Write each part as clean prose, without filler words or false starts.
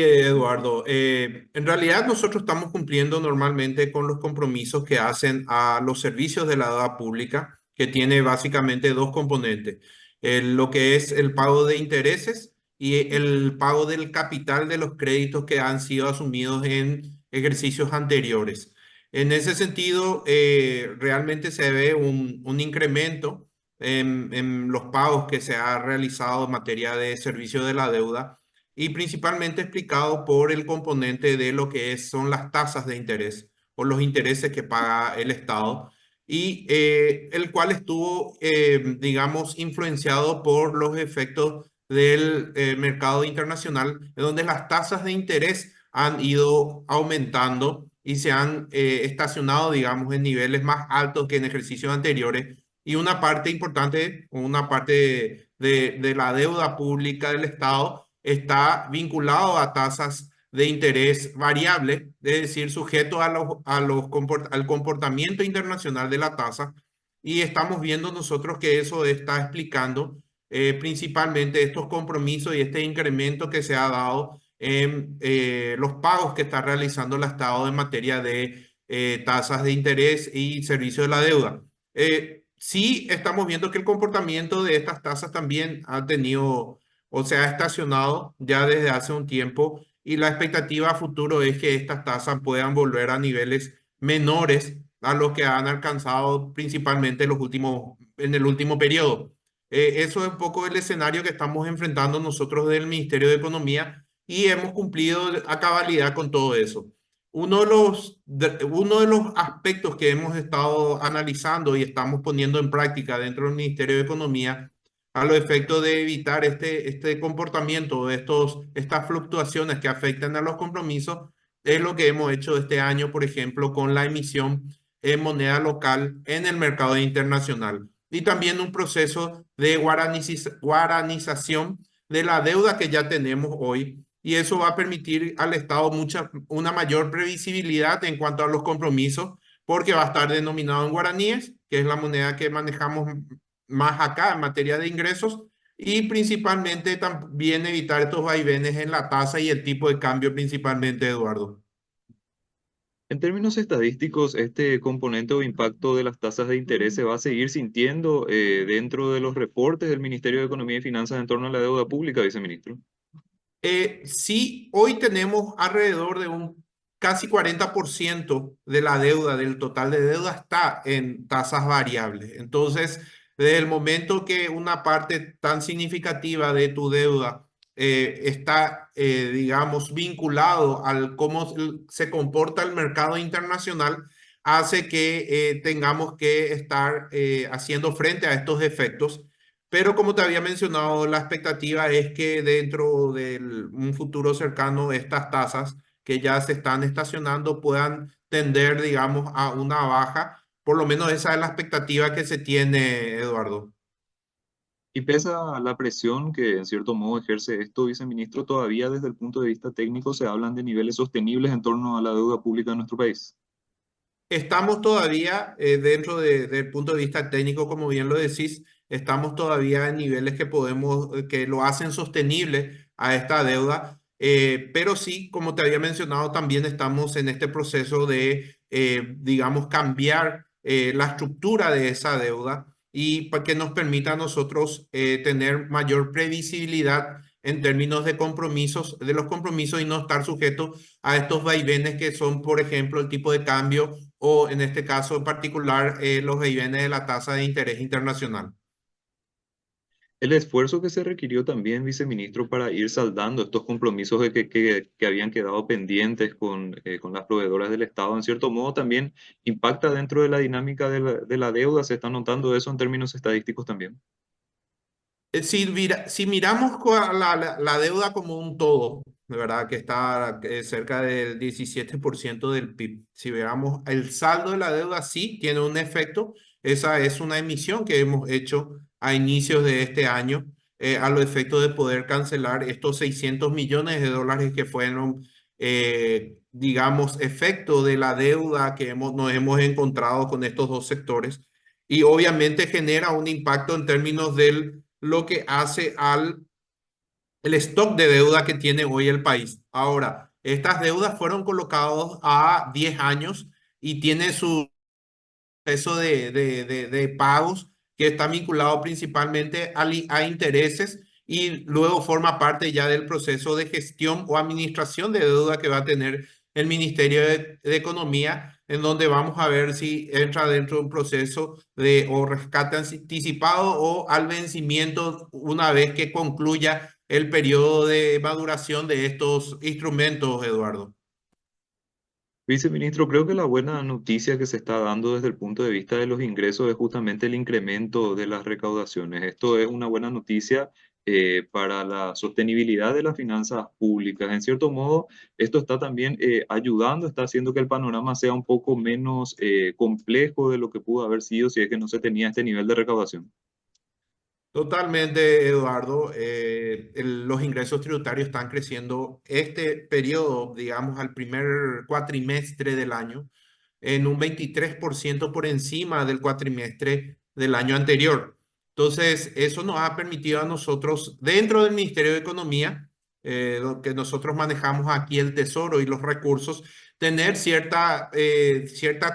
Eduardo, en realidad nosotros estamos cumpliendo normalmente con los compromisos que hacen a los servicios de la deuda pública, que tiene básicamente dos componentes, lo que es el pago de intereses y el pago del capital de los créditos que han sido asumidos en ejercicios anteriores. En ese sentido, realmente se ve un incremento en los pagos que se ha realizado en materia de servicio de la deuda y principalmente explicado por el componente de lo que son las tasas de interés o los intereses que paga el Estado y el cual estuvo, digamos, influenciado por los efectos del mercado internacional, en donde las tasas de interés han ido aumentando y se han estacionado, digamos, en niveles más altos que en ejercicios anteriores. Y una parte importante, una parte de la deuda pública del Estado está vinculado a tasas de interés variable, es decir, sujeto al comportamiento internacional de la tasa. Y estamos viendo nosotros que eso está explicando principalmente estos compromisos y este incremento que se ha dado en los pagos que está realizando el Estado en materia de tasas de interés y servicio de la deuda. Sí, estamos viendo que el comportamiento de estas tasas también ha tenido o se ha estacionado ya desde hace un tiempo y la expectativa a futuro es que estas tasas puedan volver a niveles menores a los que han alcanzado principalmente en el último periodo. Eso es un poco el escenario que estamos enfrentando nosotros del Ministerio de Economía y hemos cumplido a cabalidad con todo eso. Uno de los aspectos que hemos estado analizando y estamos poniendo en práctica dentro del Ministerio de Economía a los efectos de evitar este comportamiento, estas fluctuaciones que afectan a los compromisos, es lo que hemos hecho este año, por ejemplo, con la emisión en moneda local en el mercado internacional y también un proceso de guaranización de la deuda que ya tenemos hoy. Y eso va a permitir al Estado una mayor previsibilidad en cuanto a los compromisos, porque va a estar denominado en guaraníes, que es la moneda que manejamos más acá en materia de ingresos, y principalmente también evitar estos vaivenes en la tasa y el tipo de cambio principalmente, Eduardo. En términos estadísticos, este componente o impacto de las tasas de interés se va a seguir sintiendo dentro de los reportes del Ministerio de Economía y Finanzas en torno a la deuda pública, viceministro. Sí, hoy tenemos alrededor de un casi 40% de la deuda, del total de deuda, está en tasas variables. Entonces, desde el momento que una parte tan significativa de tu deuda está, digamos, vinculado al cómo se comporta el mercado internacional, hace que tengamos que estar haciendo frente a estos efectos, pero como te había mencionado, la expectativa es que dentro de un futuro cercano estas tasas que ya se están estacionando puedan tender, digamos, a una baja. Por lo menos esa es la expectativa que se tiene, Eduardo. Y pese a la presión que en cierto modo ejerce esto, viceministro, todavía desde el punto de vista técnico se hablan de niveles sostenibles en torno a la deuda pública de nuestro país. Estamos todavía del punto de vista técnico, como bien lo decís, estamos todavía en niveles que que lo hacen sostenible a esta deuda, pero sí, como te había mencionado, también estamos en este proceso de, digamos, cambiar la estructura de esa deuda y para que nos permita a nosotros tener mayor previsibilidad en términos de compromisos, de los compromisos y no estar sujetos a estos vaivenes que son, por ejemplo, el tipo de cambio o en este caso en particular los vaivenes de la tasa de interés internacional. El esfuerzo que se requirió también, viceministro, para ir saldando estos compromisos que habían quedado pendientes con las proveedoras del Estado, en cierto modo también impacta dentro de la dinámica de la deuda. Se está notando eso en términos estadísticos también. Si miramos la deuda como un todo, de verdad que está cerca del 17% del PIB, si veamos el saldo de la deuda, sí tiene un efecto. Esa es una emisión que hemos hecho a inicios de este año a los efectos de poder cancelar estos 600 millones de dólares que fueron, digamos, efecto de la deuda que nos hemos encontrado con estos dos sectores. Y obviamente genera un impacto en términos del lo que hace al el stock de deuda que tiene hoy el país. Ahora, estas deudas fueron colocadas a 10 años y tiene su proceso de pagos que está vinculado principalmente a intereses y luego forma parte ya del proceso de gestión o administración de deuda que va a tener el Ministerio de Economía, en donde vamos a ver si entra dentro de un proceso de o rescate anticipado o al vencimiento una vez que concluya el periodo de maduración de estos instrumentos, Eduardo. Viceministro, creo que la buena noticia que se está dando desde el punto de vista de los ingresos es justamente el incremento de las recaudaciones. Esto es una buena noticia para la sostenibilidad de las finanzas públicas. En cierto modo, esto está también ayudando, está haciendo que el panorama sea un poco menos complejo de lo que pudo haber sido si es que no se tenía este nivel de recaudación. Totalmente, Eduardo. Los ingresos tributarios están creciendo este periodo, digamos, al primer cuatrimestre del año, en un 23% por encima del cuatrimestre del año anterior. Entonces, eso nos ha permitido a nosotros, dentro del Ministerio de Economía, lo que nosotros manejamos aquí, el Tesoro y los recursos, tener cierta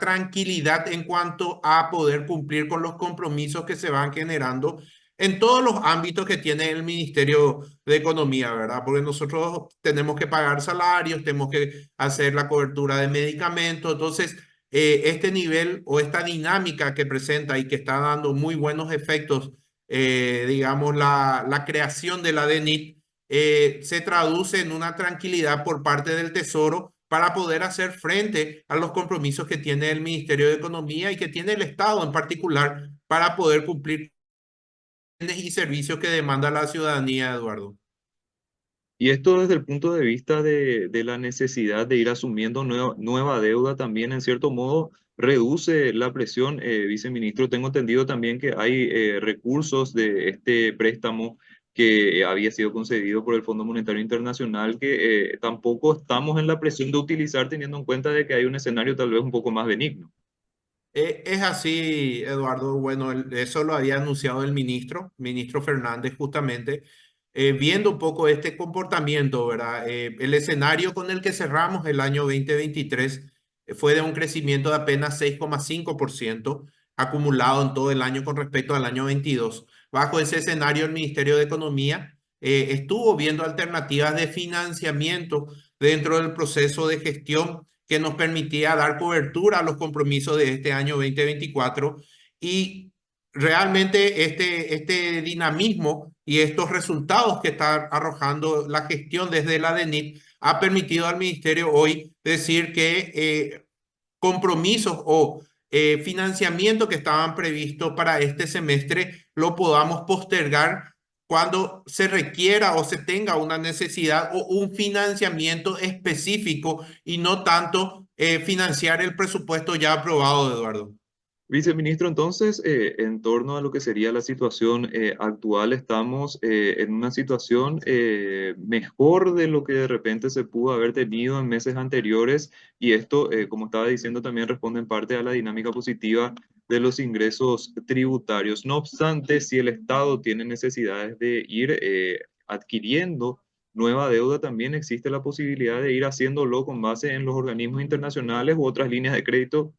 tranquilidad en cuanto a poder cumplir con los compromisos que se van generando en todos los ámbitos que tiene el Ministerio de Economía, ¿verdad? Porque nosotros tenemos que pagar salarios, tenemos que hacer la cobertura de medicamentos, entonces este nivel o esta dinámica que presenta y que está dando muy buenos efectos, digamos, la creación de la DENIT, se traduce en una tranquilidad por parte del Tesoro para poder hacer frente a los compromisos que tiene el Ministerio de Economía y que tiene el Estado en particular para poder cumplir y servicios que demanda la ciudadanía, Eduardo. Y esto desde el punto de vista de la necesidad de ir asumiendo nueva deuda también, en cierto modo, reduce la presión. Viceministro, tengo entendido también que hay recursos de este préstamo que había sido concedido por el Fondo Monetario Internacional que tampoco estamos en la presión de utilizar teniendo en cuenta de que hay un escenario tal vez un poco más benigno. Es así, Eduardo. Bueno, eso lo había anunciado el ministro Fernández, justamente, viendo un poco este comportamiento, ¿verdad? El escenario con el que cerramos el año 2023 fue de un crecimiento de apenas 6,5% acumulado en todo el año con respecto al año 22. Bajo ese escenario, el Ministerio de Economía estuvo viendo alternativas de financiamiento dentro del proceso de gestión que nos permitía dar cobertura a los compromisos de este año 2024 y realmente este dinamismo y estos resultados que está arrojando la gestión desde la DENIT ha permitido al ministerio hoy decir que compromisos o financiamiento que estaban previstos para este semestre lo podamos postergar cuando se requiera o se tenga una necesidad o un financiamiento específico y no tanto financiar el presupuesto ya aprobado, Eduardo. Viceministro, entonces, en torno a lo que sería la situación actual, estamos en una situación mejor de lo que de repente se pudo haber tenido en meses anteriores y esto, como estaba diciendo, también responde en parte a la dinámica positiva de los ingresos tributarios. No obstante, si el Estado tiene necesidades de ir adquiriendo nueva deuda, también existe la posibilidad de ir haciéndolo con base en los organismos internacionales u otras líneas de crédito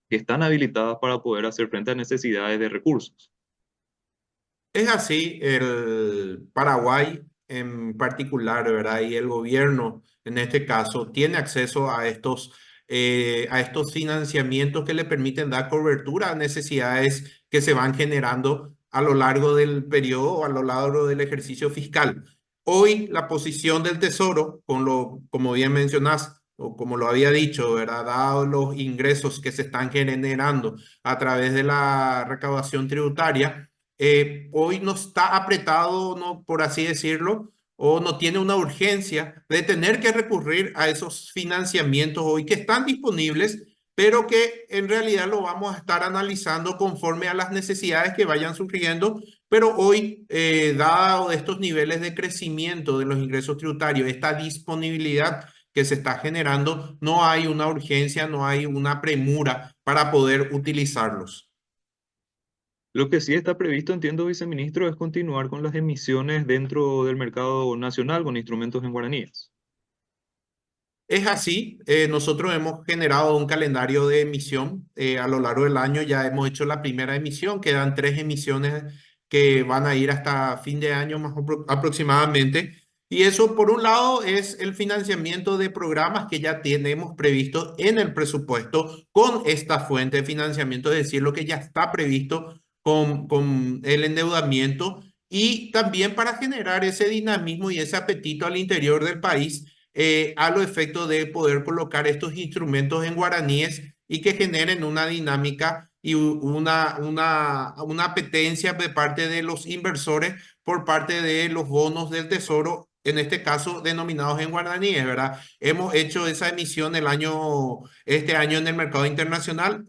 que están habilitadas para poder hacer frente a necesidades de recursos. Es así, el Paraguay en particular, ¿verdad? Y el gobierno, en este caso, tiene acceso a estos financiamientos que le permiten dar cobertura a necesidades que se van generando a lo largo del periodo o a lo largo del ejercicio fiscal. Hoy, la posición del Tesoro, como bien mencionás, o como lo había dicho, ¿verdad? Dado los ingresos que se están generando a través de la recaudación tributaria, hoy no está apretado, no, por así decirlo, o no tiene una urgencia de tener que recurrir a esos financiamientos hoy que están disponibles, pero que en realidad lo vamos a estar analizando conforme a las necesidades que vayan surgiendo. Pero hoy, dado estos niveles de crecimiento de los ingresos tributarios, esta disponibilidad que se está generando, no hay una urgencia, no hay una premura para poder utilizarlos. Lo que sí está previsto, entiendo, viceministro, es continuar con las emisiones dentro del mercado nacional con instrumentos en guaraníes. Es así, nosotros hemos generado un calendario de emisión a lo largo del año, ya hemos hecho la primera emisión, quedan tres emisiones que van a ir hasta fin de año más aproximadamente. Y eso, por un lado, es el financiamiento de programas que ya tenemos previsto en el presupuesto con esta fuente de financiamiento, es decir, lo que ya está previsto con el endeudamiento y también para generar ese dinamismo y ese apetito al interior del país a los efectos de poder colocar estos instrumentos en guaraníes y que generen una dinámica y una apetencia de parte de los inversores por parte de los bonos del tesoro, en este caso denominados en guaraníes, ¿verdad? Hemos hecho esa emisión este año en el mercado internacional.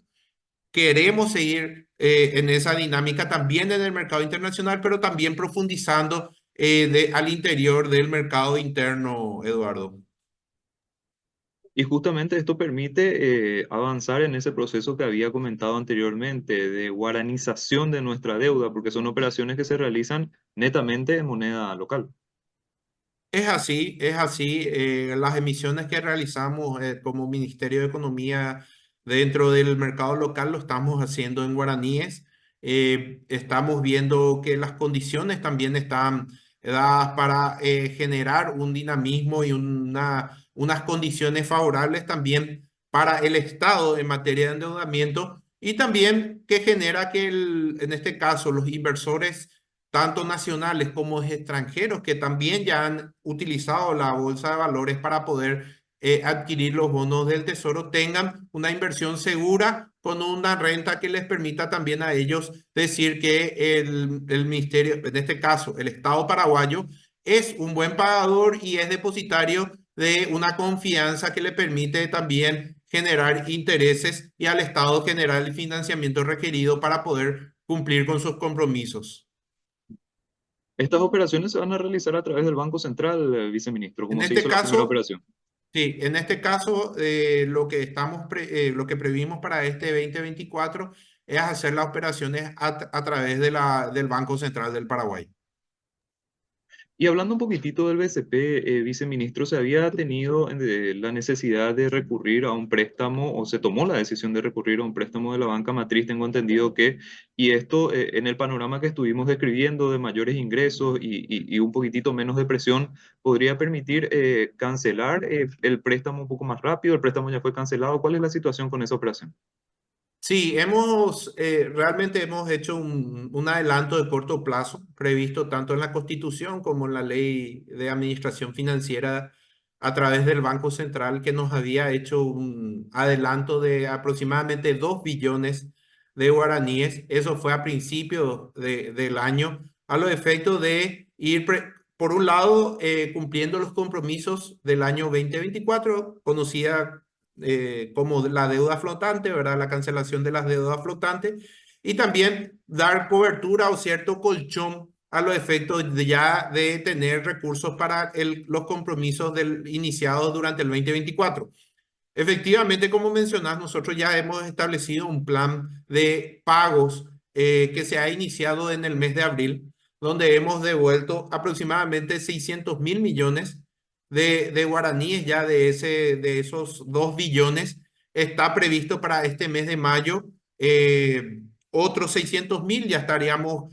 Queremos seguir en esa dinámica también en el mercado internacional, pero también profundizando al interior del mercado interno, Eduardo. Y justamente esto permite avanzar en ese proceso que había comentado anteriormente de guaranización de nuestra deuda, porque son operaciones que se realizan netamente en moneda local. Es así, es así. Las emisiones que realizamos como Ministerio de Economía dentro del mercado local lo estamos haciendo en guaraníes. Estamos viendo que las condiciones también están dadas para generar un dinamismo y unas condiciones favorables también para el Estado en materia de endeudamiento y también que genera que en este caso los inversores tanto nacionales como extranjeros, que también ya han utilizado la bolsa de valores para poder adquirir los bonos del tesoro, tengan una inversión segura con una renta que les permita también a ellos decir que el ministerio, en este caso el Estado paraguayo, es un buen pagador y es depositario de una confianza que le permite también generar intereses y al Estado generar el financiamiento requerido para poder cumplir con sus compromisos. Estas operaciones se van a realizar a través del Banco Central, viceministro, En como se este hizo la primera caso, operación. sí, en este caso, lo que previmos para este 2024 es hacer las operaciones a través de del Banco Central del Paraguay. Y hablando un poquitito del BCP, viceministro, ¿se había tenido la necesidad de recurrir a un préstamo o se tomó la decisión de recurrir a un préstamo de la banca matriz? Tengo entendido que, y esto en el panorama que estuvimos describiendo de mayores ingresos y un poquitito menos de presión, podría permitir cancelar el préstamo un poco más rápido. El préstamo ya fue cancelado. ¿Cuál es la situación con esa operación? Sí, realmente hemos hecho un adelanto de corto plazo previsto tanto en la Constitución como en la Ley de Administración Financiera a través del Banco Central que nos había hecho un adelanto de aproximadamente 2 billones de guaraníes. Eso fue a principios del año a los efectos de por un lado, cumpliendo los compromisos del año 2024, conocida como la deuda flotante, ¿verdad? La cancelación de las deudas flotantes y también dar cobertura o cierto colchón a los efectos ya de tener recursos para los compromisos iniciados durante el 2024. Efectivamente, como mencionas, nosotros ya hemos establecido un plan de pagos que se ha iniciado en el mes de abril, donde hemos devuelto aproximadamente 600.000 millones de guaraníes ya de esos 2 billones. Está previsto para este mes de mayo otros 600.000, ya estaríamos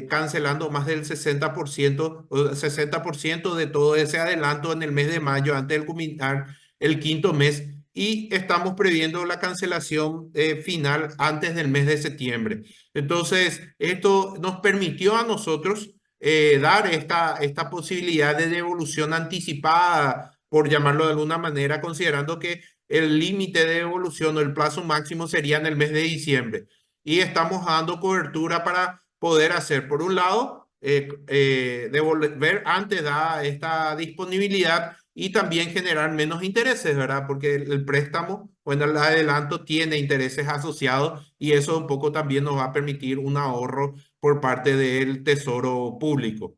cancelando más del 60% o 60% de todo ese adelanto en el mes de mayo antes del culminar el quinto mes y estamos previendo la cancelación final antes del mes de septiembre. Entonces, esto nos permitió a nosotros dar esta posibilidad de devolución anticipada, por llamarlo de alguna manera, considerando que el límite de devolución o el plazo máximo sería en el mes de diciembre. Y estamos dando cobertura para poder hacer, por un lado, devolver antes da esta disponibilidad y también generar menos intereses, ¿verdad? Porque el préstamo, bueno, el adelanto tiene intereses asociados y eso un poco también nos va a permitir un ahorro por parte del Tesoro Público.